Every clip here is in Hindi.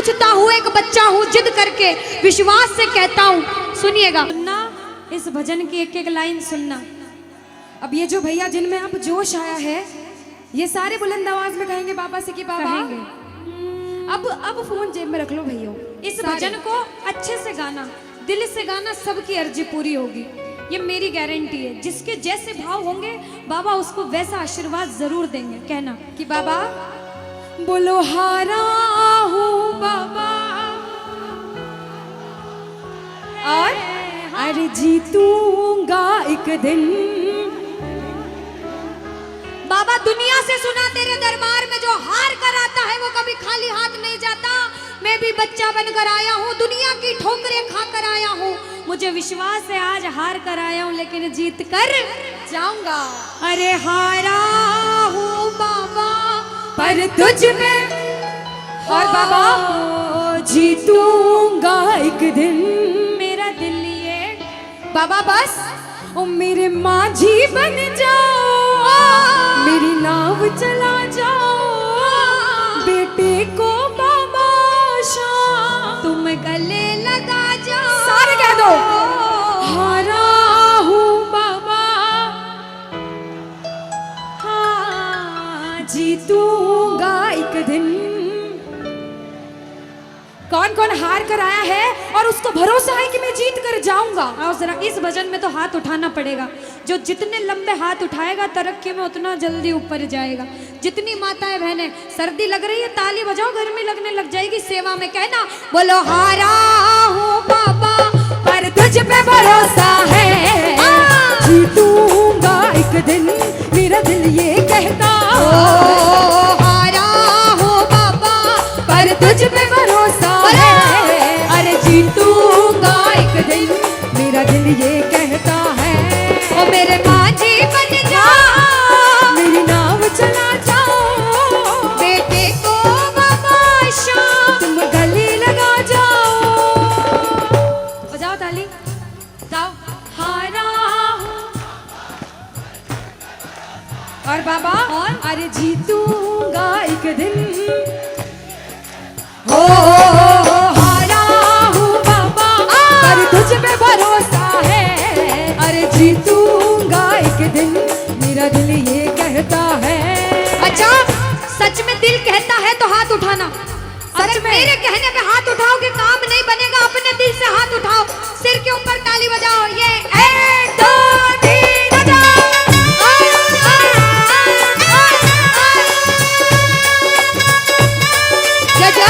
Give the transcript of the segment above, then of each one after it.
पूछता हूँ, एक बच्चा हूँ, जिद करके विश्वास से कहता हूँ। सुनिएगा, सुनना इस भजन की एक एक लाइन सुनना। अब ये जो भैया जिनमें अब जोश आया है, ये सारे बुलंद आवाज में कहेंगे बाबा से कि बाबा अब फोन जेब में रख लो भैया। इस भजन को अच्छे से गाना, दिल से गाना, सबकी अर्जी पूरी होगी, ये मेरी गारंटी है। जिसके जैसे भाव होंगे बाबा उसको वैसा आशीर्वाद जरूर देंगे। कहना कि बाबा बोलो हारा हूँ बाबा और अरे जीतूंगा एक दिन। बाबा दुनिया से सुना तेरे दरबार में जो हार कर आता है वो कभी खाली हाथ नहीं जाता। मैं भी बच्चा बनकर आया हूँ, दुनिया की ठोकरें खाकर आया हूँ। मुझे विश्वास है आज हार कर आया हूँ लेकिन जीत कर जाऊंगा। अरे हारा हूँ बाबा पर तुझ में और बाबा जीतूंगा एक दिन। मेरा दिल ये बाबा बस ओ मेरे माझी बन जाओ, मेरी नाव चला जाओ, बेटे को बाबा शाम तुम गले लगा जाओ। सारे कह दो हारा हूँ बाबा, हाँ जीतूंगा एक दिन। कौन कौन हार कर आया है और उसको भरोसा है कि मैं जीत कर जाऊंगा? और जरा इस भजन में तो हाथ उठाना पड़ेगा। जो जितने लंबे हाथ उठाएगा तरक्की में उतना जल्दी ऊपर जाएगा। जितनी माताएं बहनें सर्दी लग रही है ताली बजाओ, गर्मी लगने लग जाएगी सेवा में। कहना बोलो हारा हूँ बाबा पर तुझ पे भरोसा है, जीतूंगा एक दिन, मेरा दिल ये कहता। हारा हूँ बाबा पर तुझ पे भरोसा है, अरे जीतूंगा एक दिन, मेरा दिल ये कहता है। ओ मेरे माझी बन जाओ, मेरी नाव चला जाओ, बेटे को बाबा शाम तुम गले लगा जाओ। बजाओ ताली, जाओ हारा और बाबा और अरे जीतूंगा एक दिन। हो हारा हूँ बाबा पर तुझ पे भरोसा है, अरे जीतूंगा एक दिन, मेरा दिल ये कहता है। अच्छा सच में दिल कहता है तो हाथ उठाना। सच में मेरे कहने पे हाथ उठाओगे काम नहीं बनेगा, अपने दिल से हाथ उठाओ, सिर के ऊपर ताली बजाओ। ये 1 2 3 बजाओ। जय जय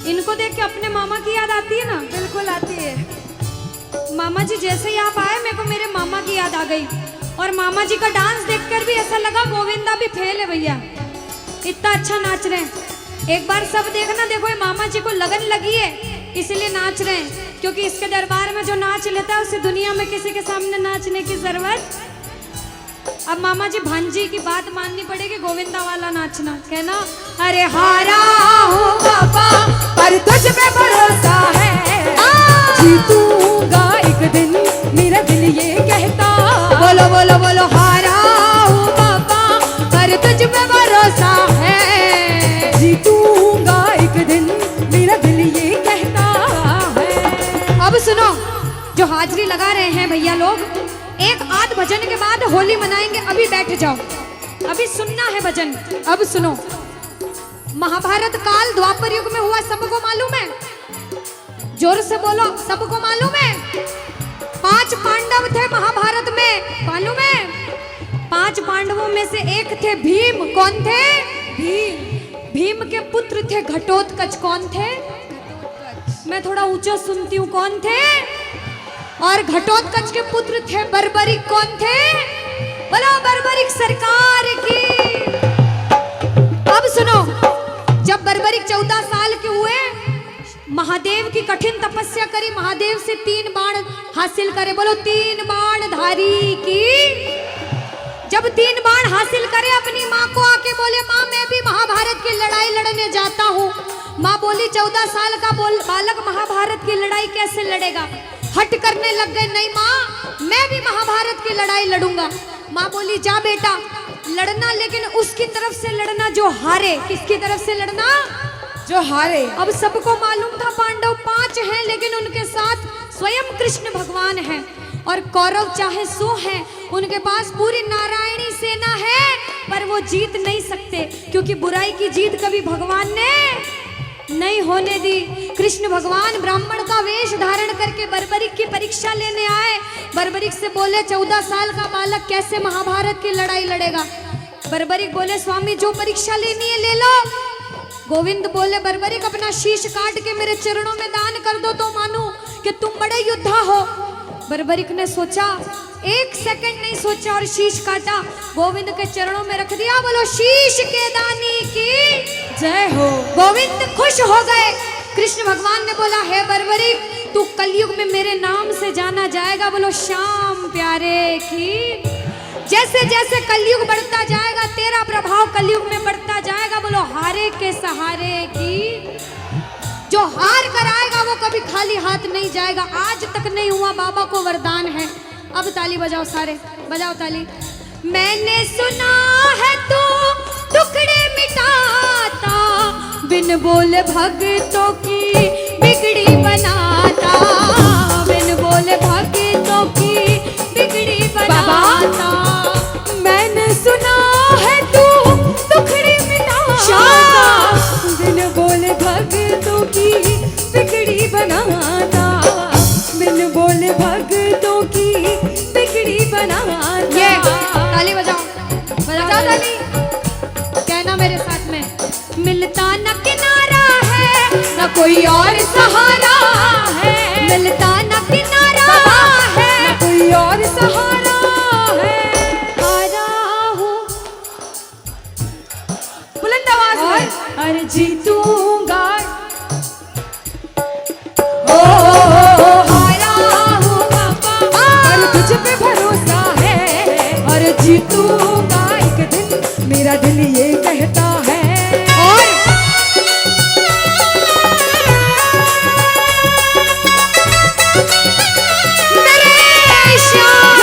इनको देख के अपने मामा की याद आती है ना? बिल्कुल आती है। मामा जी जैसे ही आप आए मेरे को मेरे मामा की याद आ गई। और मामा जी का डांस देखकर भी ऐसा लगा गोविंदा भी फेल है भैया, इतना अच्छा नाच रहे हैं। एक बार सब देखना, देखो ये मामा जी को लगन लगी है इसलिए नाच रहे हैं, क्योंकि इसके दरबार में जो नाच लेता है उसे दुनिया में किसी के सामने नाचने की जरूरत। अब मामा जी भांजी की बात माननी पड़ेगी, गोविंदा वाला नाचना। कहना अरे हारा हूँ बाबा पर तुझ पे भरोसा है, जीतूंगा एक दिन, मेरा दिल ये कहता। बोलो बोलो बोलो हारा हूँ बाबा पर तुझ पे भरोसा है, जीतूंगा एक दिन, मेरा दिल ये कहता है। अब सुनो, जो हाजिरी लगा रहे हैं भैया लोग, एक आध भजन के बाद होली मनाएंगे। अभी बैठ जाओ, अभी सुनना है भजन। अब सुनो, महाभारत काल द्वापर युग में हुआ, सबको मालूम है। जोर से बोलो, सबको मालूम है 5 पांडव थे महाभारत में, मालूम है? 5 पांडवों में से एक थे भीम। कौन थे? भीम। भीम के पुत्र थे घटोत्कच। कौन थे? मैं थोड़ा ऊंचा सुनती हूँ। कौन थे? और घटोत्कच के पुत्र थे बर्बरिक। कौन थे? बोलो बर्बरिक सरकार की। अब सुनो, जब बर्बरिक 14 साल के हुए, महादेव की कठिन तपस्या करी, महादेव से 3 बाण हासिल करे। बोलो 3 बाण धारी की। जब 3 बाण हासिल करे, अपनी माँ को आके बोले, माँ मैं भी महाभारत की लड़ाई लड़ने जाता हूँ। माँ बोली 14 साल का बालक महाभारत की लड़ाई कैसे लड़ेगा? हट करने लग गए, नहीं माँ मैं भी महाभारत की लड़ाई लड़ूंगा। माँ बोली जा बेटा लड़ना, लेकिन उसकी तरफ से लड़ना जो हारे। किसकी तरफ से लड़ना? जो हारे। अब सबको मालूम था पांडव 5 हैं, लेकिन उनके साथ स्वयं कृष्ण भगवान हैं। और कौरव चाहे 100 हैं, उनके पास पूरी नारायणी सेना है, पर वो जीत नहीं सकते, क्योंकि बुराई की जीत कभी भगवान ने नहीं होने दी। कृष्ण भगवान ब्राह्मण का वेश धारण करके बर्बरिक की परीक्षा लेने आए। बर्बरिक से बोले 14 साल का बालक कैसे महाभारत की लड़ाई लड़ेगा? बर्बरिक बोले स्वामी जो परीक्षा लेनी है ले लो। गोविंद बोले बर्बरिक अपना शीश काट के मेरे चरणों में दान कर दो तो मानूं कि तुम बड़े योद्धा हो। बर्बरिक ने सोचा, 1 सेकंड नहीं सोचा और शीश काटा, गोविंद के चरणों में रख दिया। बोलो शीश के दानी की जय हो। गोविंद खुश हो गए। कृष्ण भगवान ने बोला हे बर्बरिक तू कलयुग में मेरे नाम से जाना जाएगा। बोलो श्याम प्यारे की। जैसे जैसे कलयुग बढ़ता जाएगा तेरा प्रभाव कलयुग में बढ़ता जाएगा। बोलो हारे के सहारे की। जो हार कर आएगा वो कभी खाली हाथ नहीं जाएगा। आज तक नहीं हुआ, बाबा को वरदान है। अब ताली बजाओ, सारे बजाओ ताली। मैंने सुना है तू टुकड़े मिटाता, बिन बोले भक्तों की बिगड़ी बनाता, बिन बोले भक्तों की बिगड़ी बनाता। मैंने सुना है तू टुकड़े मिटाता, बिन बोले भक्तों की बिगड़ी बनाता, बिन बोले भक्तों की बिगड़ी बनाता। ये ताली बजाओ, बजाओ ताली। कहना मेरे साथ में, मिलता न किनारा है न कोई और सहारा है, मिलता न किनारा है न कोई और सहारा है। हारा हूँ बुलंद आवाज में, अरे जीतूंगा। तुझ पे भरोसा है और जीतूंगा एक दिन, मेरा दिल ये कहता है। और मेरे श्याम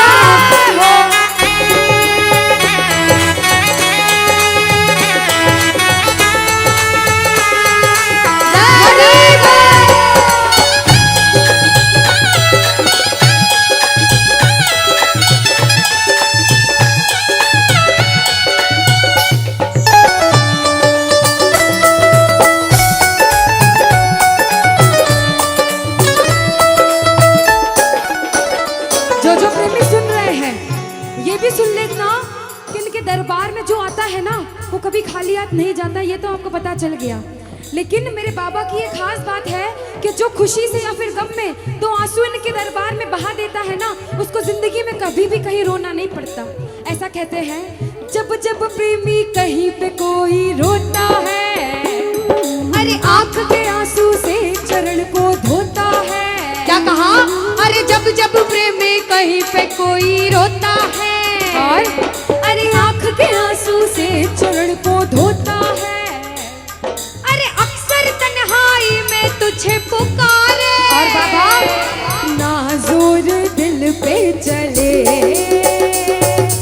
हो कभी खाली हाथ नहीं जाता, ये तो आपको पता चल गया। लेकिन मेरे बाबा की एक खास बात है कि जो खुशी से या फिर गम में दो आंसू इनके दरबार में बहा देता है ना, उसको जिंदगी में कभी भी कहीं रोना नहीं पड़ता। ऐसा कहते हैं, जब जब प्रेमी कहीं पे कोई रोता है, अरे आंख के आंसू से चरण को धोता है। क्या कहा? अरे जब जब प्रेमी कहीं पे कोई रोता है, और अरे आंख के आंसू से चरण को धोता है। अरे अक्सर तन्हाई में तुझे पुकारे, और बाबा नाज़ुर दिल पे चले।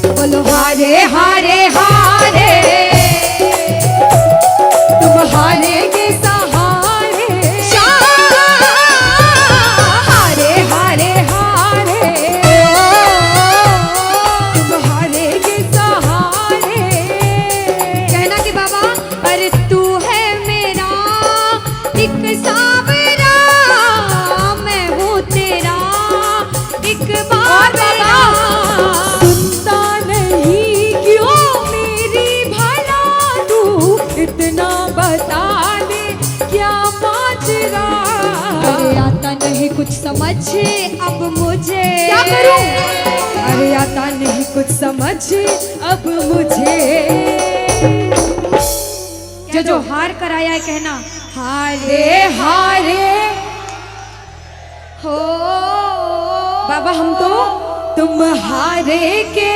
बोलो हारे हारे हारे, तुम हारेगे सहारे। हारे हारे हारे, तुम हारेगे सहारे। कहना कि बाबा पर तू है मेरा एक सावरा, नहीं कुछ समझ अब मुझे, क्या करूं? अरे आता नहीं कुछ समझ अब मुझे। जो हार कर आया है कहना हारे हारे हो बाबा, हम तो तुम हारे के।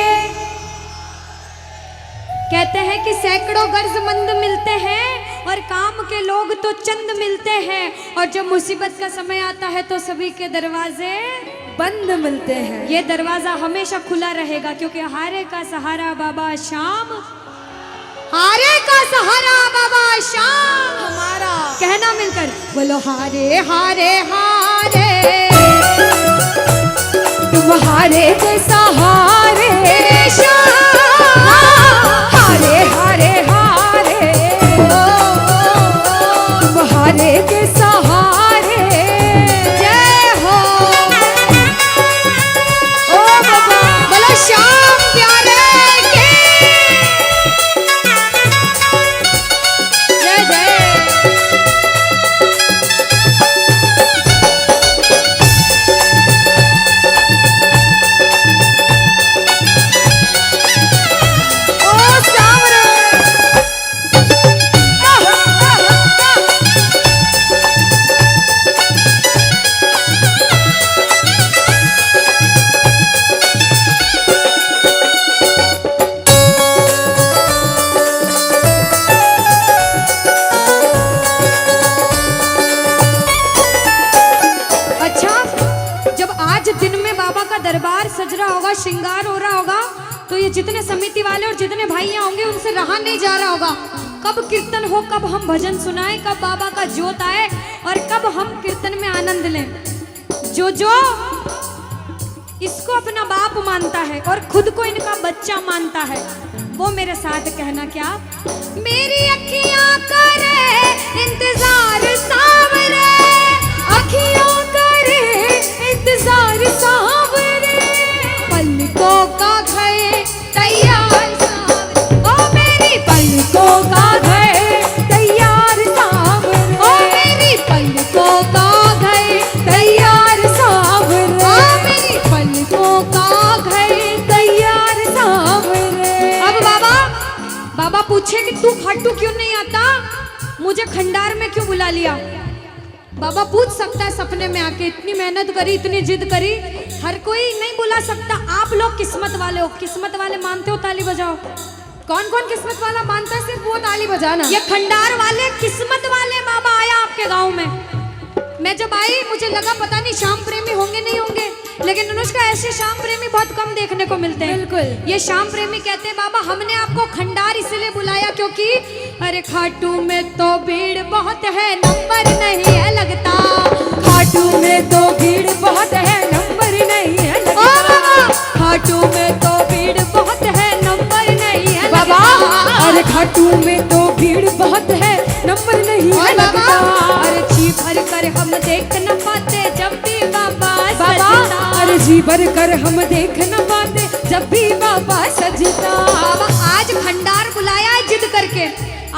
कहते हैं कि सैकड़ों गर्जमंद मिलते हैं और काम के लोग तो चंद मिलते हैं, और जब मुसीबत का समय आता है तो सभी के दरवाजे बंद मिलते हैं। ये दरवाजा हमेशा खुला रहेगा, क्योंकि हारे का सहारा बाबा शाम, हारे का सहारा बाबा शाम हमारा। कहना मिलकर बोलो हारे हारे हारे, तुम हारे के सहारे शाम, हारे हारे हारे, तुम हारे के सहारे। जय हो ओ बाबा, बोलो शाम प्यारे के जय जय। दरबार सज रहा होगा, श्रृंगार हो रहा होगा, तो ये जितने समिति वाले और जितने भाइयां होंगे उनसे रहा नहीं जा रहा होगा। कब कीर्तन हो, कब हम भजन सुनाएं, कब बाबा का जोत आए और कब हम कीर्तन में आनंद लें। जो इसको अपना बाप मानता है और खुद को इनका बच्चा मानता है, वो मेरे साथ कहना क्या, मेरी अखियां करे इंतजार सावरे, अखियां करे इंतजार सावरे, पलकों का घर तैयार सावरे, ओ मेरी पलकों का घर तैयार सावरे, ओ मेरी पलकों का घर तैयार सावरे, ओ मेरी पलकों का घर तैयार सावरे। अब बाबा पूछे कि तू खाटू क्यों नहीं आता, मुझे खंडार में क्यों बुला लिया। बाबा पूछ सकता है सपने में आके, इतनी मेहनत करी, इतनी जिद करी, हर कोई नहीं बुला सकता। आप लोग किस्मत वाले हो, किस्मत वाले मानते हो, ताली बजाओ। कौन कौन किस्मत वाला मानता है, सिर्फ वो ताली बजाना। ये खंडार वाले किस्मत वाले बाबा आया आपके गांव में। मैं जब आई मुझे लगा पता नहीं श्याम प्रेमी होंगे नहीं होंगे, लेकिन अनुष्का ऐसे श्याम प्रेमी बहुत कम देखने को मिलते हैं। बिल्कुल, ये श्याम प्रेमी कहते हैं बाबा हमने आपको खंडार इसलिए बुलाया क्योंकि अरे खाटू में तो भीड़ बहुत है, नंबर नहीं है लगता, खाटू में तो भीड़ बहुत है, नंबर नहीं है लगता, खाटू में तो भीड़ बहुत है, नंबर नहीं है बाबा, अरे खाटू में तो भीड़ बहुत है, नंबर नहीं है लगता, अरे जी भर कर हम देख न पाते जब भी बाबा सजता, अरे जी भर कर हम देख न पाते जब भी बाबा सजता। बाबा आज खंडार बुलाया है जिद करके,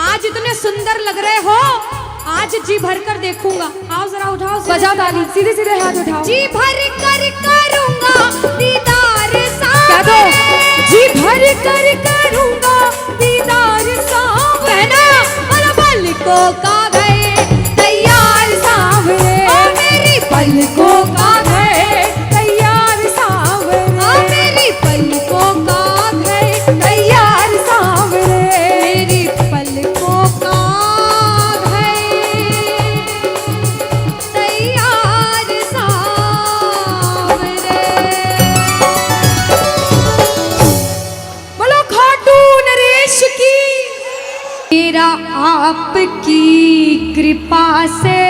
आज इतने सुंदर लग रहे हो, आज जी भर कर देखूंगा। आओ जरा उठाओ, बजाओ ताली, सीधे सीधे हाथ उठाओ। जी भर कर करूंगा दीदार सावरे, जी भर कर करूंगा दीदार सावरे, और पलकों का घर तैयार सावरे, ओ मेरी पलकों का घर तैयार सावरे, ओ मेरी पलकों का घर तैयार सावरे, मेरी पलकों का घर तैयार सावरे। बोलो खाटू नरेश की। मेरा आपकी कृपा से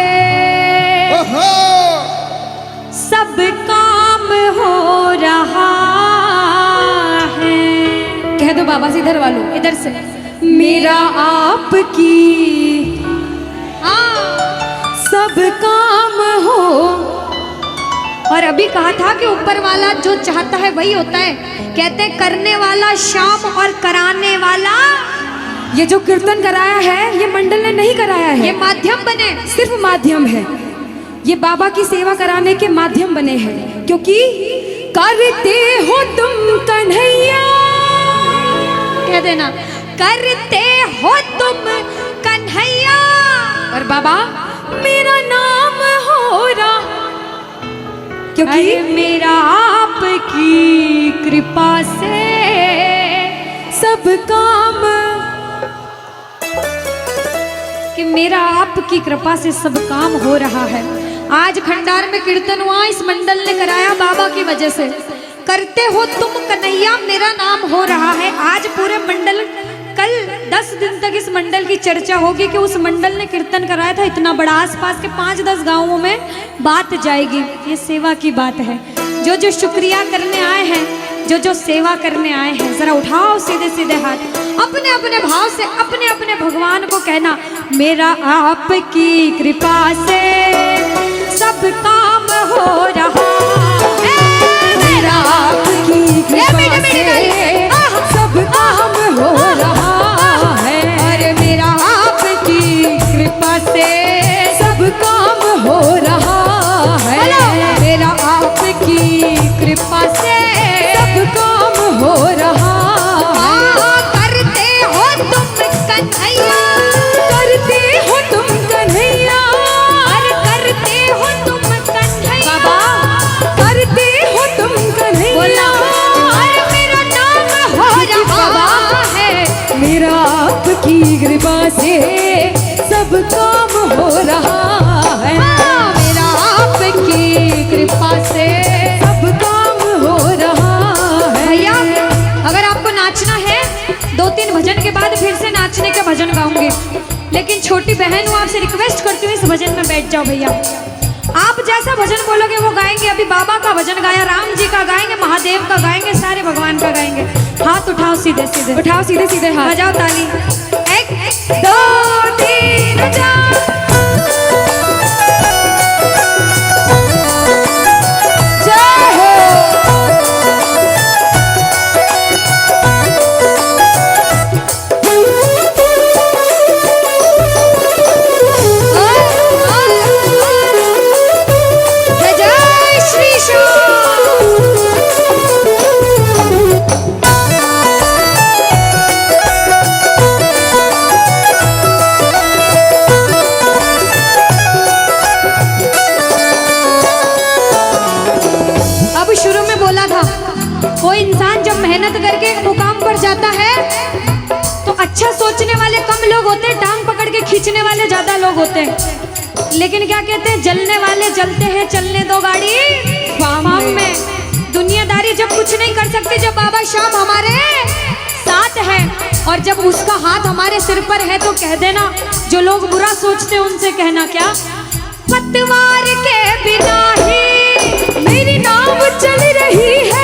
सब काम हो रहा है। कह दो बाबा से, इधर वालों इधर से, मेरा आपकी सब काम हो। और अभी कहा था कि ऊपर वाला जो चाहता है वही होता है। कहते हैं करने वाला श्याम और कराने वाला, ये जो कीर्तन कराया है ये मंडल ने नहीं कराया है, ये माध्यम बने, सिर्फ माध्यम है। ये बाबा की सेवा कराने के माध्यम बने हैं, क्योंकि करते हो तुम कन्हैया, कह देना करते हो तुम कन्हैया, और बाबा मेरा नाम हो रहा, क्योंकि मेरा आपकी कृपा से सब काम, कि मेरा आपकी कृपा से सब काम हो रहा है। आज खंडार में कीर्तन हुआ, इस मंडल ने कराया बाबा की वजह से। करते हो तुम कन्हैया मेरा नाम हो रहा है। आज पूरे मंडल, कल 10 दिन तक इस मंडल की चर्चा होगी कि उस मंडल ने कीर्तन कराया था इतना बड़ा, आसपास के 5-10 गांवों में बात जाएगी। ये सेवा की बात है। जो जो शुक्रिया करने आए हैं, जो जो सेवा करने आए हैं, जरा उठाओ सीधे सीधे हाथ, अपने अपने भाव से अपने अपने भगवान को कहना, मेरा आपकी कृपा से सब काम हो रहा है, मेरा आपकी कृपा से सब काम हो रहा है, अरे मेरा आपकी कृपा से सब काम हो रहा है, मेरा आपकी कृपा से सब काम हो रहा है। करते हो तुम कन्हैया, करते हो तुम कन्हैया, अरे करते हो तुम कन्हैया, बाबा करते हो तुम कन्हैया, अरे मेरा नाम हो रहा है, मेरा आपकी कृपा से सब काम हो रहा है, मेरा आपकी कृपा से सब काम हो रहा है। भैया अगर आपको नाचना है, 2-3 भजन के बाद फिर से नाचने के भजन गाऊंगी, लेकिन छोटी बहन हूँ, आपसे रिक्वेस्ट करती हूँ इस भजन में बैठ जाओ भैया। आप जैसा भजन बोलोगे वो गाएंगे। अभी बाबा का भजन गाया, राम जी का गाएंगे, महादेव का गाएंगे, सारे भगवान का गाएंगे। हाथ उठाओ सीधे सीधे, उठाओ सीधे सीधे हाथ, बजाओ ताली, 1 2 3 4। कोई इंसान जब मेहनत करके एक मुकाम पर जाता है तो अच्छा सोचने वाले कम लोग होते हैं, टांग पकड़ के खींचने वाले ज्यादा लोग होते हैं। लेकिन क्या कहते हैं, जलने वाले जलते हैं, चलने दो गाड़ी फार्म में। दुनियादारी जब कुछ नहीं कर सकती, जब बाबा श्याम हमारे साथ है और जब उसका हाथ हमारे सिर पर है, तो कह देना, जो लोग बुरा सोचते हैं उनसे कहना क्या, पतवार के बिना ही मेरी नाव चल रही है,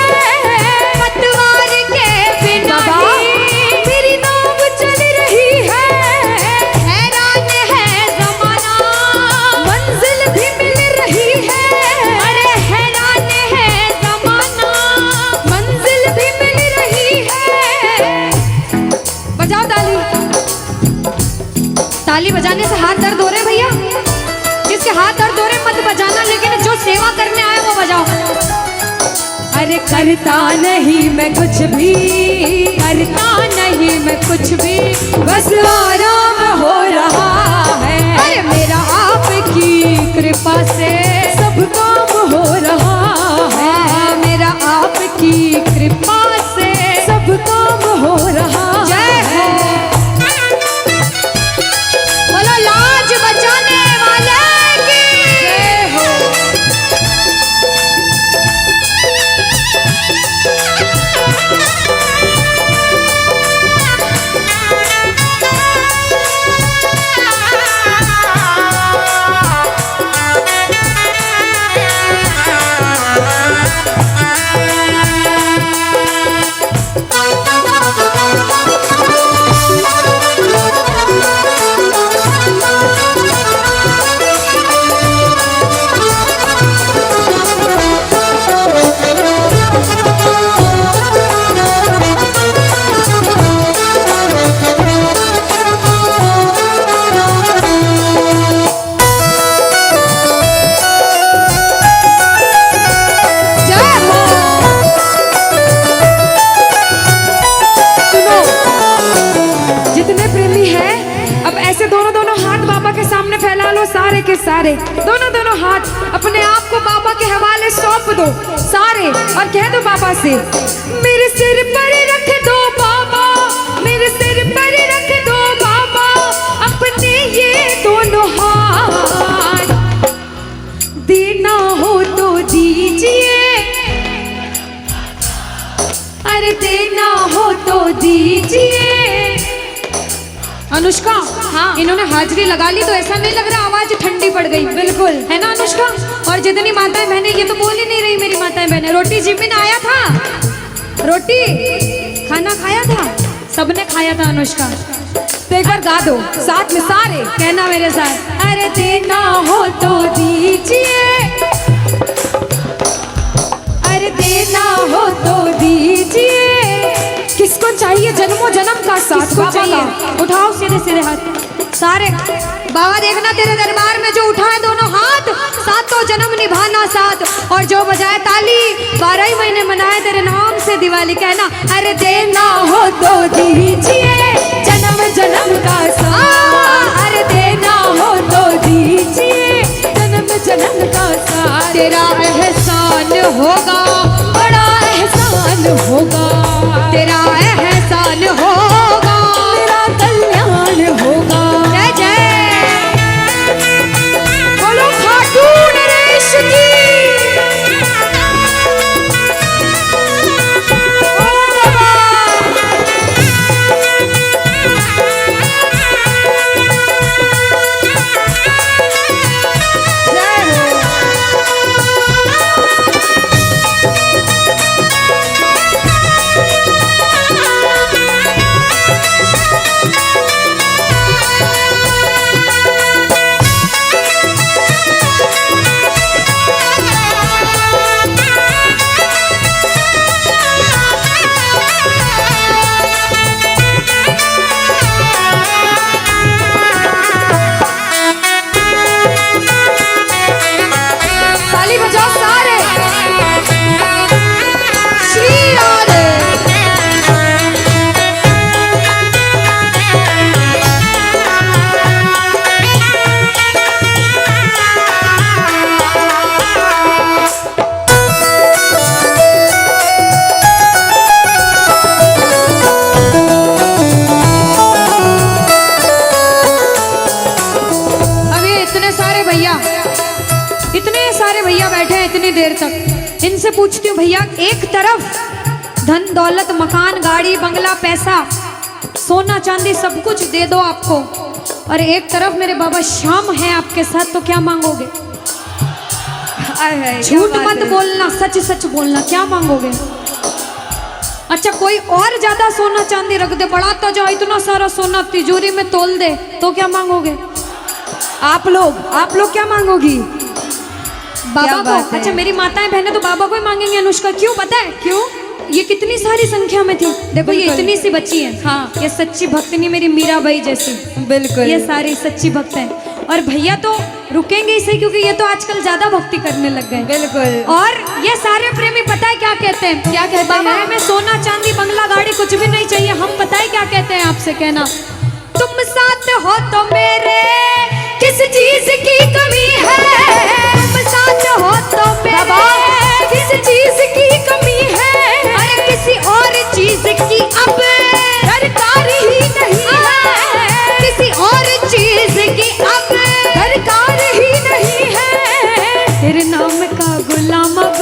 पतवार के बिना ही मेरी नाव चल रही है, हैरान है जमाना मंजिल भी मिल रही है, अरे हैरान है जमाना मंजिल भी मिल रही है। बजाओ ताली, ताली बजाने से हाथ दर्द हो रहे भैया, जिसके हाथ दर्द हो रहे मत बजाना, लेकिन जो सेवा करने आए वो बजाओ। अरे करता नहीं मैं कुछ भी, करता नहीं मैं कुछ भी, बस आराम हो रहा है, अरे मेरा आपकी कृपा से सब काम हो रहा है, मेरा आपकी कृपा से सब काम हो रहा है। जय हो, बोलो लाज बचाने वाले की जय हो। सारे, दोनों दोनों हाथ अपने आप को बाबा के हवाले सौंप दो सारे, और कह दो बाबा से, मेरे सिर पर रख दो बाबा, मेरे सिर पर रख दो बाबा अपने ये दोनों हाथ, देना हो तो दीजिए, अरे देना हो तो दीजिए। अनुष्का, हाँ इन्होंने हाजिरी लगा ली तो ऐसा नहीं लग रहा आवाज ठंडी पड़ गई? बिल्कुल, है ना अनुष्का? और जितनी माताएं बहनें, ये तो बोल ही नहीं रही मेरी माताएं बहनें। रोटी जिमिन आया था, रोटी खाना खाया था, सबने खाया था अनुष्का। तो एक बार गा दो साथ में सारे, कहना मेरे साथ, अरे देना हो तो दीजिए, अरे देना हो तो दीजिए। किसको चाहिए जन्मों जन्म का साथ? किसको चाहिए? उठाओ सीधे सीधे हाथ सारे। बाबा देखना तेरे दरबार में जो उठाए दोनों हाथ, सातों जन्म निभाना साथ, और जो बजाए ताली 12 ही महीने मनाए तेरे नाम से दिवाली। कहना, अरे देना हो तो दीजिए जन्म जन्म का साथ, अरे देना हो तो दीजिए जन्म जन्म का साथ। तेरा एहसान होगा, बड़ा एहसान होगा, तेरा एहसान होगा, तेरा कल्याण होगा। जय जय बोलो खाटू नरेश की। इतनी देर तक इनसे पूछती हूँ, भैया एक तरफ धन दौलत मकान गाड़ी बंगला पैसा सोना चांदी सब कुछ दे दो आपको, और एक तरफ मेरे बाबा श्याम है आपके साथ, तो क्या मांगोगे? झूठ मत बोलना, सच सच बोलना, क्या मांगोगे? अच्छा कोई और ज्यादा सोना चांदी रख दे, बढ़ाता जाओ इतना सारा सोना तिजोरी में तोल दे, तो क्या मांगोगे? आप लोग क्या मांगोगी? बाबा को। अच्छा मेरी माताएं बहनें तो बाबा को ही मांगेंगे अनुष्का, क्यों पता है? क्यों? ये कितनी सारी संख्या में थी, देखो ये इतनी सी बच्ची है, हाँ ये सच्ची भक्तनी मेरी मीराबाई जैसी, बिल्कुल ये सारी सच्ची भक्त हैं। और भैया तो रुकेंगे ही सही, क्योंकि ये तो आजकल ज्यादा भक्ति करने लग गए। बिल्कुल। और ये सारे प्रेमी पता है क्या कहते हैं? क्या कहते हैं? बाबा हमें सोना चांदी बंगला गाड़ी कुछ भी नहीं चाहिए, हम पता है क्या कहते हैं आपसे? कहना, तुम साथ हो तो मेरे किस चीज की कमी है, तुम साथ हो तो मेरे किस चीज की कमी है, अरे किसी और चीज की अब दरकार ही नहीं है, किसी और चीज की अब दरकार ही नहीं है। तेरे नाम का गुलाम अब,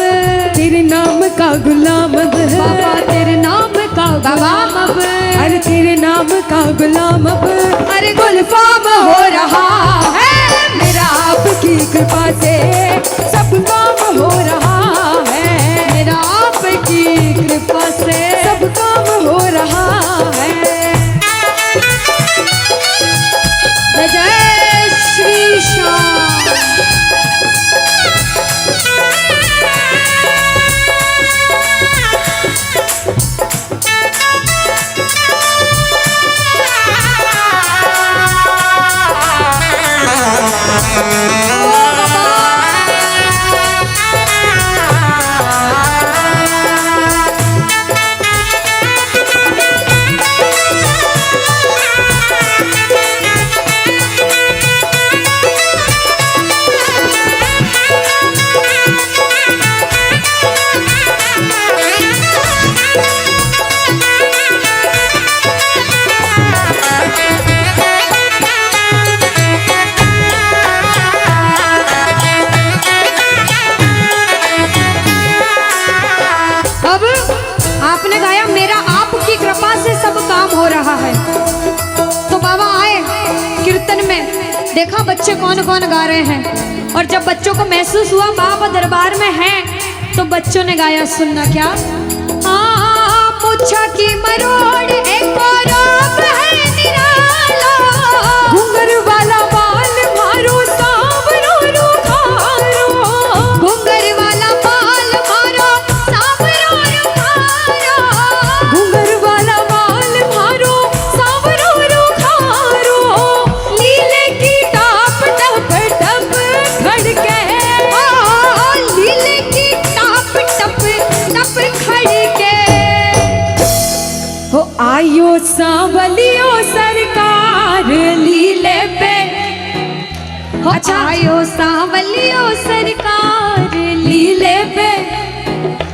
तेरे नाम का गुलाम अब बाबा, तेरे नाम का गुलाम अब, अरे तेरे नाम का गुलाम अब, अरे गुलफाम हो रहा है मेरा आपकी कृपा से, सब काम हो रहा है मेरा आपकी कृपा से, सब काम हो रहा है। जय श्री श्याम। देखा बच्चे कौन कौन गा रहे हैं, और जब बच्चों को महसूस हुआ बाबा दरबार में हैं, तो बच्चों ने गाया, सुनना क्या। मुच्छा की मरोड़ एक और है निराला, घुंघर वाला बाल मारो सांवरो रुखारो, घुंघर वाला बाल मारो सांवरो रुखारो, घुंघर वाला बाल मारो सांवरो रुखारो, लीले की टाप टप टप खड़के, लीले की टाप टप टप खड़के, हो आयो सांवलियो सरकार लीले पे, अच्छा आयो सांवलियो सरकार लीले पे।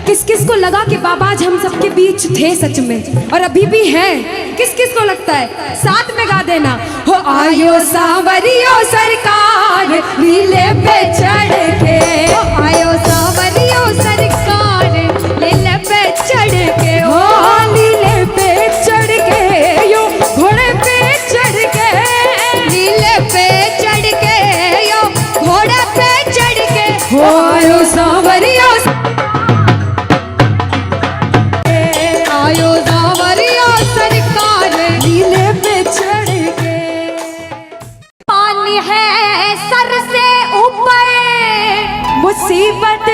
किस किस को लगा कि बाबा आज हम सबके बीच थे सच में, और अभी भी हैं? किस किस को लगता है? साथ में गा देना, हो आयो सांवलियो सरकार लीले पे चढ़ के, हो आयो सांवलियो सरकार लीले पे चढ़ के, हो लीले पे चढ़ के, यो घोड़े पे चढ़ के, लीले पे चढ़ के, यो घोड़े पे चढ़ के, हो आयो सांवरियो, आयो सांवरियो सरकार लीले पे चढ़ के। पानी है सर से ऊपर मुसीबत,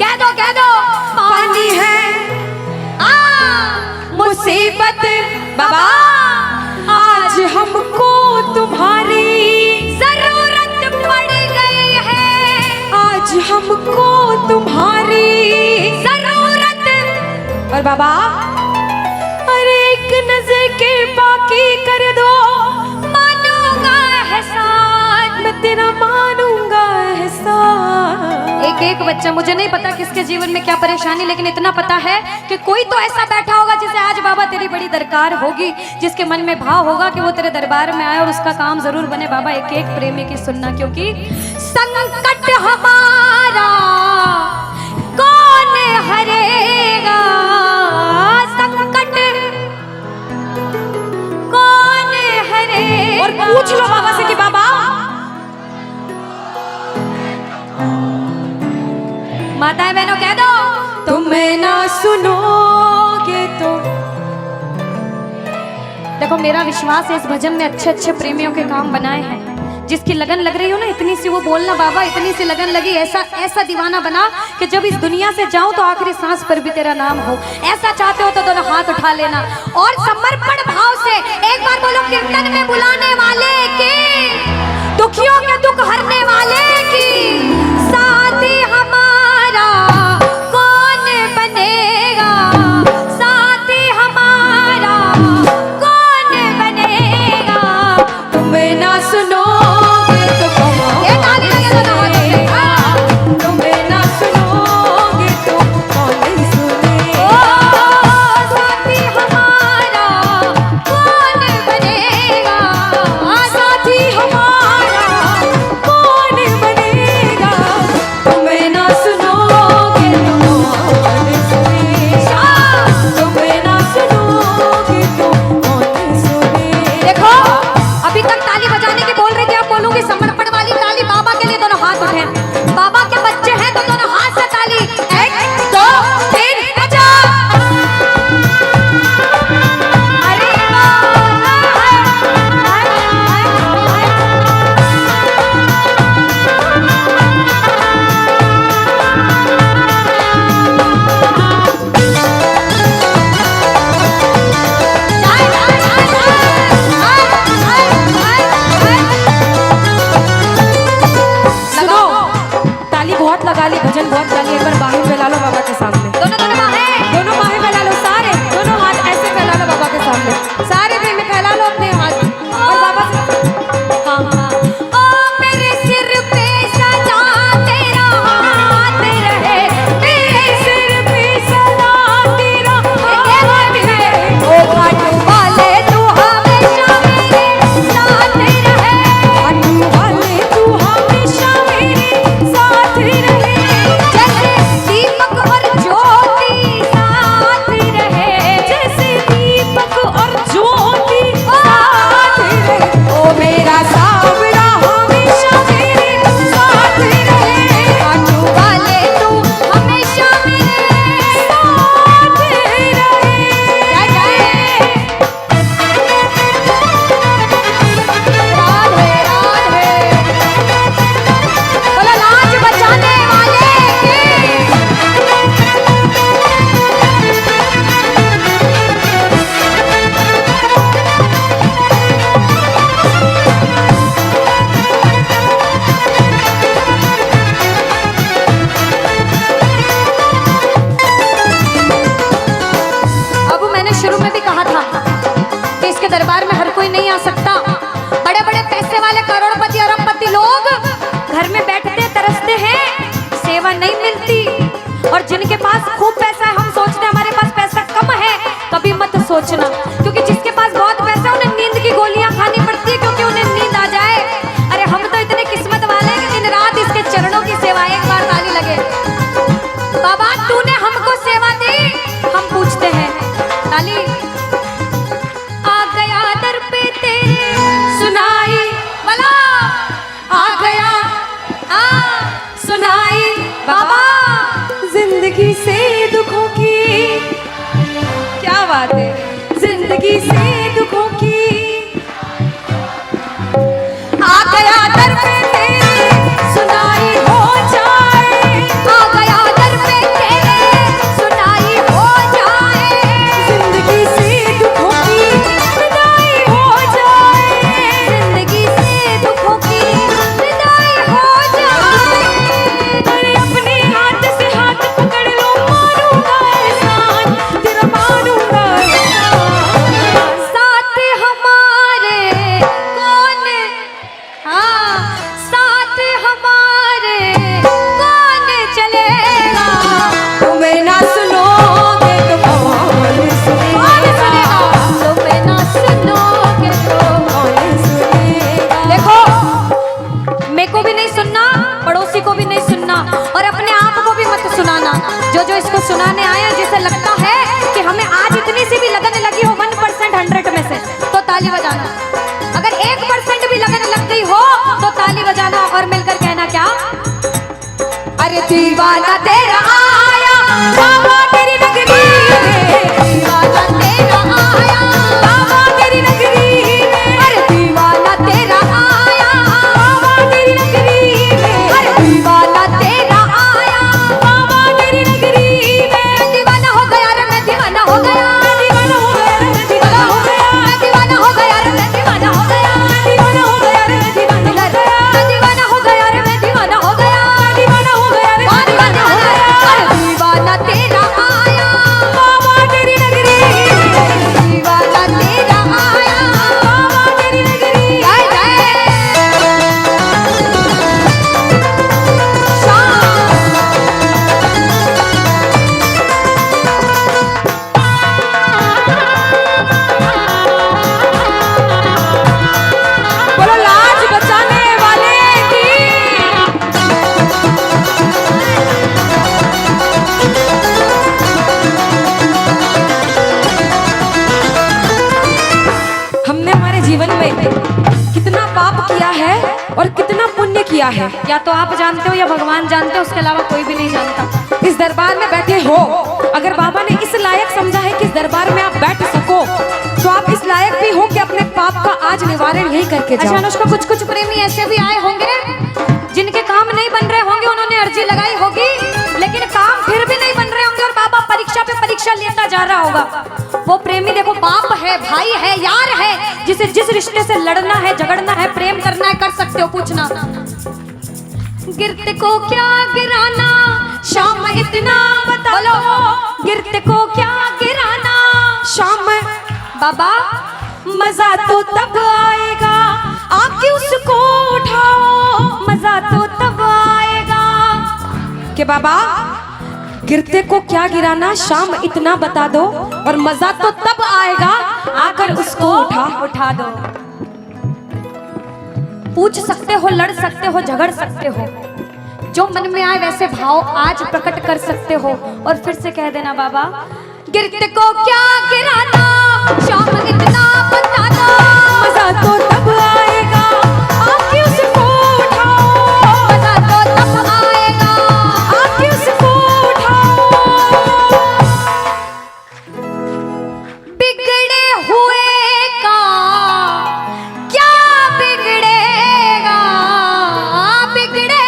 कह दो पानी है मुसीबत, बाबा आज हमको तुम्हारी जरूरत पड़ गई है, आज हमको तुम्हारी जरूरत, और बाबा अरे एक नजर के बाकी कर दो, मानूंगा एहसान, मैं तेरा मानूंगा एहसान। एक एक बच्चा, मुझे नहीं पता किसके जीवन में क्या परेशानी, लेकिन इतना पता है कि कोई तो ऐसा बैठा होगा जिसे आज बाबा तेरी बड़ी दरकार होगी, जिसके मन में भाव होगा कि वो तेरे दरबार में आए और उसका काम जरूर बने। बाबा एक एक प्रेमी की सुनना, क्योंकि संकट हमारा कौन हरेगा, संकट कौन हरेगा, और पूछ लो बाबा से कि बाबा माताएं बहनों कह दो, तुम्हें ना सुनोगे तो। देखो मेरा विश्वास है इस भजन में अच्छे अच्छे प्रेमियों के काम बनाए हैं। जिसकी लगन लग रही हो ना, इतनी सी वो बोलना बाबा, इतनी सी लगन लगी, ऐसा ऐसा दीवाना बना कि जब इस दुनिया से जाऊं तो आखिरी सांस पर भी तेरा नाम हो। ऐसा चाहते हो तो दोनों हाथ उठा लेना और समर्पण भाव से एक बार बोलो, कीर्तन में बुलाने वाले की, दुखियों के दुख हरने वाले की, साथी हमारा कौन बनेगा, साथी हमारा कौन बनेगा, तुम्हें ना सुनोगे तो तुम्हें ना सुनोगे तो कौन सुनेगा, साथी हमारा कौन बनेगा, साथी हमारा कौन बनेगा, तुम्हें ना सुनोगे तो कौन सुनेगा, तुम्हें ना सुनोगे तो कौन सुनेगा। देखो अभी तक ताली बजाने की बोल रही थी, आप बोलूंगी समर्पण वाली ताली बाबा के लिए, दोनों हाथ उठे। बाबा के बच्चे हैं तो दोनों हाथ से ताली, 1 2 3 बजा। अरे सुनो, ताली बहुत लगा ली, भजन बहुत गा ली, एक बार बाहें फैला लो बाबा के सामने, दोनों बाहें फैला लो, सारे दोनों हाथ ऐसे फैला लो बाबा के सामने, सारे प्रेमी फैला लो अपने हाथ और बाबा से, हाँ हाँ, ओ मेरे सिर पे सदा तेरा हाथ रहे, मेरे सिर पे सदा तेरा हाथ रहे, ओ घाट वाले तू हमेशा मेरे साथ रहे, घाट वाले तू हमेशा मेरे साथ रहे, जैसे दीपक और ज्योति सेवा नहीं मिलती। और जिनके पास खूब पैसा है, हम सोचते हैं हमारे पास पैसा कम है, कभी मत सोचना, क्योंकि जिसके पास बहुत पैसा है उन्हें नींद की गोलियां खानी पड़ती है, क्योंकि उन्हें नींद आ जाए। अरे हम तो इतने किस्मत वाले हैं कि दिन रात इसके चरणों की सेवा, एक बार ताली लगे। बाबा तूने हमको सेवा दी, हम पूछते हैं ताली। आ गया दर पे तेरे सुनाई वाला, आ गया सुनाई बाबा जिंदगी से दुखों की, क्या बात है, जिंदगी से दुखों की। आ गया दर पे तेरे सुनाई हो जाए, आ गया दर पे तेरे सुनाई हो जाए, जिंदगी से दुखों की विदाई हो जाए, जिंदगी से दुखों की विदाई हो जाए। अरे अपने हाथ से हाथ पकड़ लो, मारूंगा एहसान तेरा, मारूंगा एहसान। साथ हमारे कौन, हाँ साथ हमारे कौन चलेगा, तुम्हें ना सुनोगे तो कौन सुनेगा, तुम्हें ना सुनोगे तो कौन सुनेगा। देखो मेरे को भी नहीं सुनना, पड़ोसी को भी नहीं सुनना, और अपने आप को भी मत सुनाना। जो इसको सुनाने आए हैं, जिसे लगता है कि हमें आज इतनी सी भी लगन लगी हो 1% 100 में से, तो ताली बजाना। अगर 1% भी लगन लग गई हो तो ताली बजाना और मिलकर कहना क्या, अरे दीवाना तेरा आया बाबा तेरी नगरी में, दीवाना तेरा आया बाबा तेरी नगरी में, अरे दीवाना तेरा आया बाबा तेरी नगरी में, अरे दीवाना तेरा आया बाबा तेरी नगरी में। दीवाना हो गया रे मैं, दीवाना हो गया, दीवाना हो गया रे मैं, दीवाना हो गया, दीवाना हो गया रे मैं, दीवाना हो गया, दीवाना हो गया रे मैं, दीवाना हो गया, दीवाना हो गया रे मैं, दीवाना हो गया, दीवाना हो गया रे मैं, दीवाना हो गया। अरे दीवाना तेरा आया बाबा तेरी नगरी में, दीवाना तेरा आया बाबा तेरी नगरी। जय बोलो लाज बचाने वाले की। हमने हमारे जीवन में कितना पाप किया है और कितना पुण्य किया है, या तो आप जानते हो या भगवान जानते हो, उसके अलावा कोई भी नहीं जानता। इस दरबार में बैठे हो, अगर बाबा ने इस लायक समझा है कि इस दरबार में आप बैठ सको, तो आप इस लायक भी हो कि अपने पाप का आज निवारण यही करके जाओ। अच्छा अनुष्का, कुछ प्रेमी ऐसे भी आए होंगे जिनके काम नहीं बन रहे होंगे, उन्होंने अर्जी लगाई होगी, लेकिन काम फिर भी नहीं बन रहे होंगे, और बाबा परीक्षा पे परीक्षा लेता जा रहा होगा। वो प्रेमी देखो, बाप है, भाई है, यार है, जिसे जिस रिश्ते से लड़ना है, झगड़ना है, प्रेम करना है, कर सकते हो। पूछना गिरते को क्या गिराना, शाम इतना बता लो, गिरते को क्या गिराना शाम। बाबा मजा तो तब आएगा आके उसको उठाओ, मजा तो तब आएगा कि बाबा गिरते को क्या गिराना, शाम इतना बता दो, और मजा तो तब आएगा आकर उसको उठा दो। पूछ सकते हो, लड़ सकते हो, झगड़ सकते हो, जो मन में आए वैसे भाव आज प्रकट कर सकते हो, और फिर से कह देना बाबा गिरते को क्या गिराना, शाम इतना बता दो, मजा तो तब आएगा आके उसको उठाओ, मजा तो तब आएगा आके उसको उठाओ। बिगड़े हुए का क्या बिगड़ेगा, बिगड़े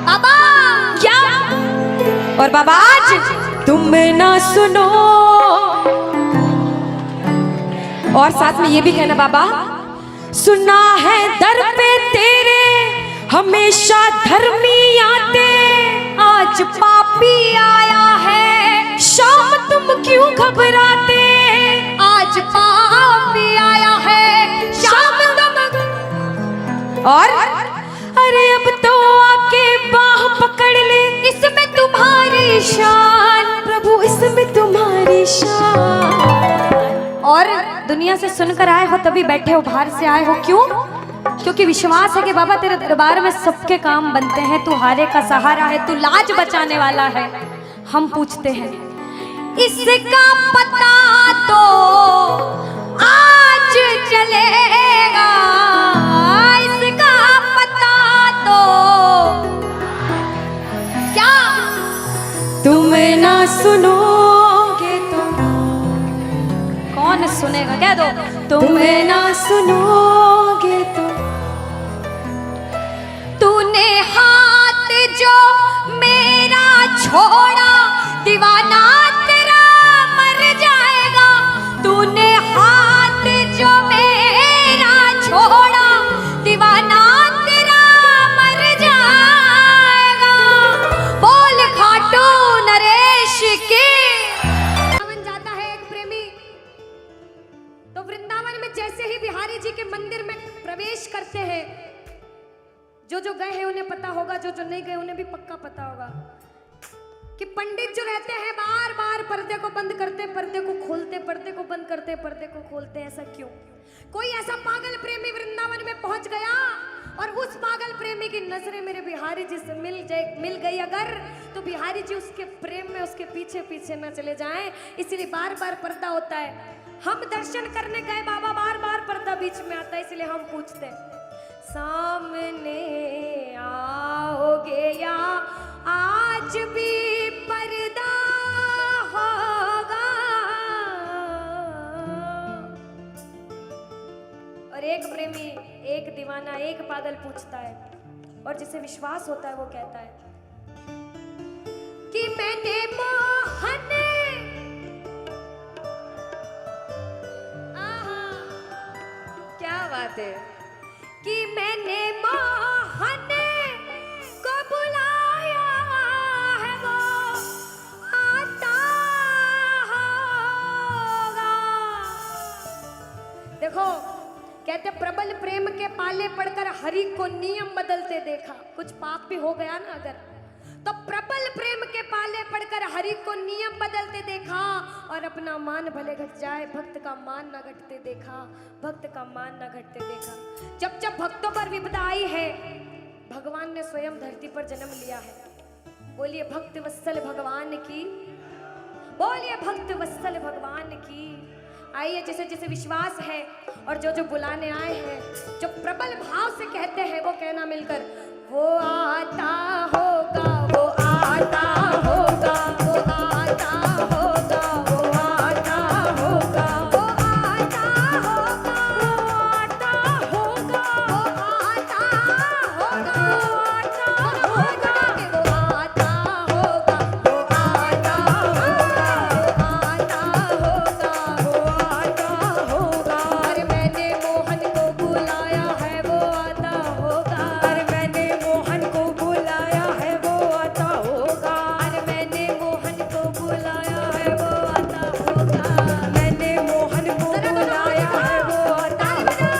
बाबा क्या। और बाबा आज तुम ना सुनो, और साथ में ये भी कहना बाबा, सुना है दर पे तेरे हमेशा धर्मी आते, आज पापी आया है, शाम तुम क्यों घबराते, आज पापी आया है, शाम तुम। और अरे अब तो आके बाह पकड़ और दुनिया से सुनकर आए हो तभी बैठे हो, बाहर से आए हो क्यों? क्योंकि विश्वास है कि बाबा तेरे दरबार में सबके काम बनते हैं, तू हारे का सहारा है, तू लाज बचाने वाला है। हम पूछते हैं इसका पता तो आज चलेगा, इसका पता तो क्या तुम ना सुनोगे तो कौन सुनेगा? कह दो तुम ना सुनोगे तो। तूने हाथ जो मेरा छोड़ा दीवाना तेरा मर जाएगा, तूने हाथ जो मेरा छोड़ा दीवाना तेरा मर जाएगा। बोल खाटू नरेश के। वृंदावन जाता है एक प्रेमी, तो वृंदावन में जैसे ही बिहारी जी के मंदिर में प्रवेश करते हैं, जो गए हैं उन्हें पता होगा, जो नहीं गए उन्हें भी पक्का पता होगा कि पंडित जो रहते हैं बार बार पर्दे को बंद करते, पर्दे को खोलते, पर्दे को बंद करते, पर्दे को खोलते। ऐसा क्यों? कोई ऐसा पागल प्रेमी वृंदावन में पहुंच गया और उस पागल प्रेमी की नजरें मेरे बिहारी जी से मिल गई अगर, तो बिहारी जी उसके प्रेम में उसके पीछे पीछे न चले जाएं, इसलिए बार बार पर्दा होता है। हम दर्शन करने गए बाबा, बार बार पर्दा बीच में आता है, इसलिए हम पूछते हैं सामने आओगे या आज भी पर्दा होगा? और एक प्रेमी, एक दीवाना, एक पागल पूछता है, और जिसे विश्वास होता है वो कहता है कि मैंने मोहन, क्या बात है, कि मैंने मोहन को बुलाया है वो आता होगा। देखो कहते प्रबल प्रेम के पाले पड़कर हरि को नियम बदलते देखा। कुछ पाप भी हो गया ना अगर, तो प्रबल प्रेम के पाले पड़कर हरि को नियम बदलते देखा, और अपना मान भले घट जाए भक्त का मान न घटते देखा, भक्त का मान न घटते देखा। जब जब भक्तों पर विपदा आई है, भगवान ने स्वयं धरती पर जन्म लिया है। बोलिए भक्त वत्सल भगवान की, बोलिए भक्त वत्सल भगवान की। आइए जिसे जिसे विश्वास है और जो बुलाने आए हैं, जो प्रबल भाव से कहते हैं, वो कहना मिलकर वो आता होगा, वो आता होगा, वो आता होगा, वो आता होगा, वो आता होगा, वो आता होगा, वो आता होगा, वो आता होगा, वो आता होगा, वो आता होगा, वो आता होगा। अरे मैंने मोहन को बुलाया है वो आता होगा, अरे मैंने मोहन को बुलाया है वो आता होगा, अरे मैंने मोहन को बुलाया है वो आता होगा, मैंने मोहन को बुलाया है वो आता होगा,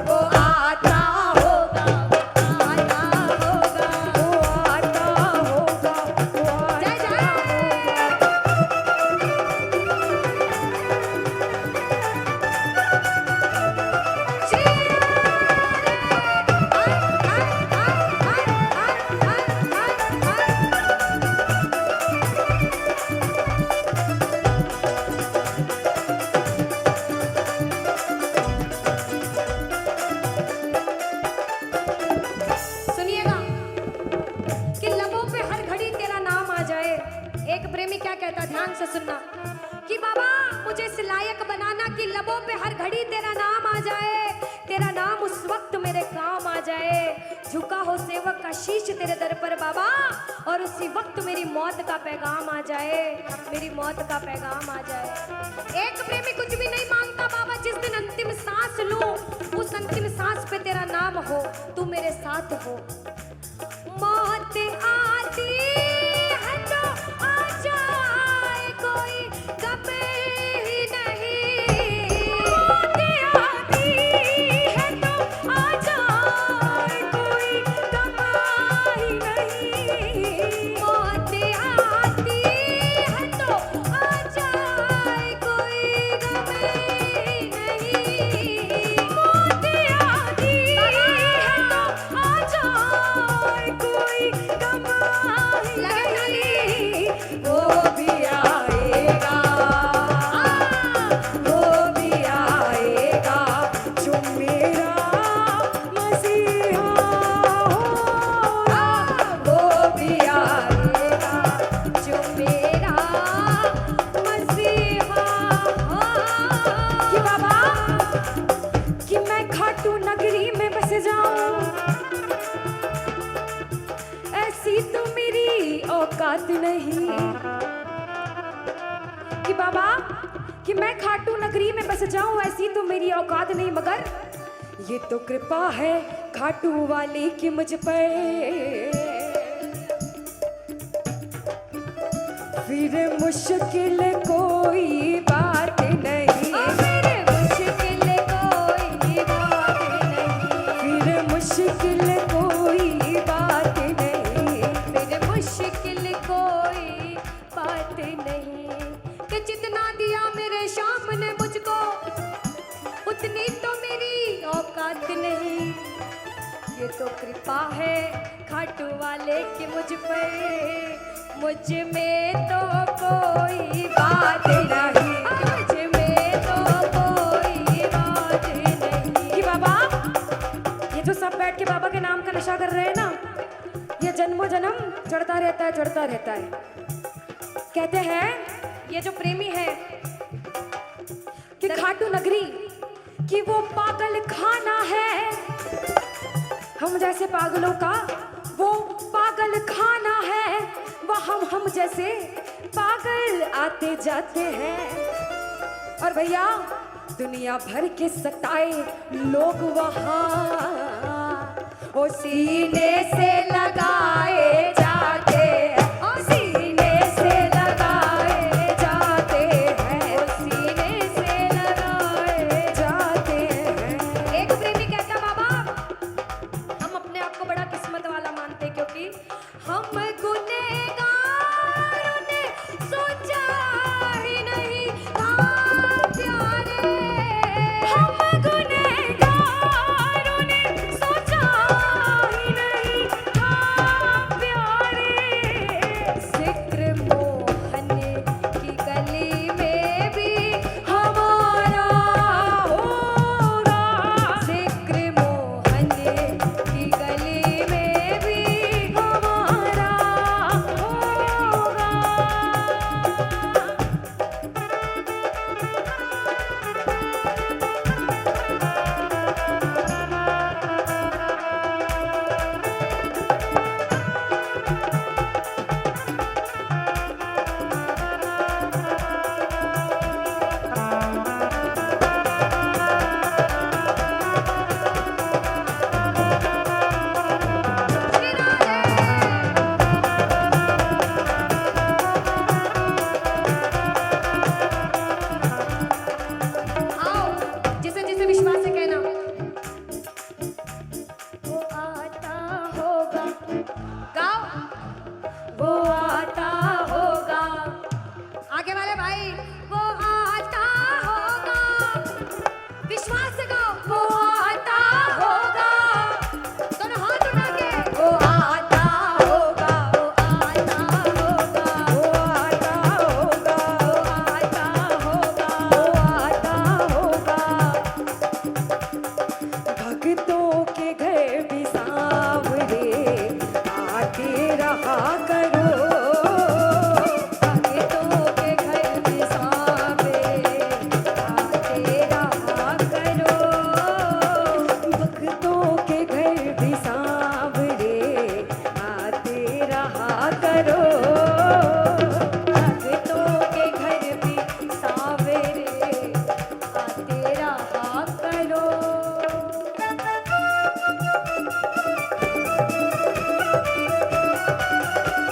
वो आता होगा, वो आता होगा, वो आता होगा, वो जय जय। सुनिएगा कि लबों पे हर घड़ी तेरा नाम आ जाए। एक प्रेमी क्या कहता, ध्यान से सुनना, कि बाबा मुझे इस लायक बनाना कि लबों पे हर घड़ी तेरा नाम आ जाए, तेरा नाम उस वक्त मेरे काम आ जाए, झुका हो सेवक का शीश तेरे दर पर बाबा, और उसी वक्त मेरी मौत का पैगाम आ जाए, मेरी मौत का पैगाम आ जाए। एक प्रेमी कुछ भी नहीं मांगता बाबा, जिस दिन अंतिम सांस लूं उस अंतिम सांस पे तेरा नाम हो, तू मेरे साथ हो। मौत आती है तो आ जाए, कोई गम ही नहीं, मौत आती है तो आ जाए, कोई गम ही नहीं, मौत आती है तो आ जाए, कोई गम ही औकात नहीं कि बाबा कि मैं खाटू नगरी में बस जाऊं, ऐसी तो मेरी औकात नहीं, मगर ये तो कृपा है खाटू वाले की मुझ पर। फिर मुश्किल कोई बात नहीं, फिर मुश्किल कोई बात नहीं, फिर मुश्किल कोई बात नहीं, फिर मुश्किल कोई बात नहीं कि जितना दिया मेरे शाम ने मुझको उतनी तो मेरी औकात नहीं। ये तो कृपा है खाटू वाले की मुझ पर, मुझ में तो कोई बात नहीं, मुझ में तो कोई बात नहीं कि बाबा ये जो सब बैठ के बाबा के नाम का नशा कर रहे हैं ना, ये जन्मों जन्म चढ़ता रहता है, चढ़ता रहता है। कहते हैं ये जो प्रेमी है कि खाटू नगरी कि वो पागल खाना है, हम जैसे पागलों का वो पागल खाना है, वह हम जैसे पागल आते जाते हैं। और भैया दुनिया भर के सताए लोग वहाँ ओ सीने से लगाए जाते हैं, ओ सीने से लगाए जाते हैं, ओ सीने से लगाए जाते हैं। एक प्रेमी कहता बाबा हम अपने आप को बड़ा किस्मत वाला मानते क्योंकि हम गुनहगारों ने सोचा ही नहीं था प्यारे, हम गुनहगारों ने सोचा ही नहीं था प्यारे। जिक्र मोहन की गली में भी हमारा होगा, जिक्र मोहन की गली में भी हमारा होगा। आओ जिसे जिसे विश्वास है कहना वो आता होगा, गाओ वो आता होगा, आगे वाले भाई वो आता होगा, विश्वास से गाओ वो आता होगा, दोनों हाथ उठा के वो आता होगा, वो आता होगा, वो आता होगा, वो आता होगा, वो आता होगा। भक्तों के घर भी सांवरे आते रहा करो, भक्तों के घर भी सांवरे आते रहा करो, भक्तों के घर भी सांवरे आते रहा करो।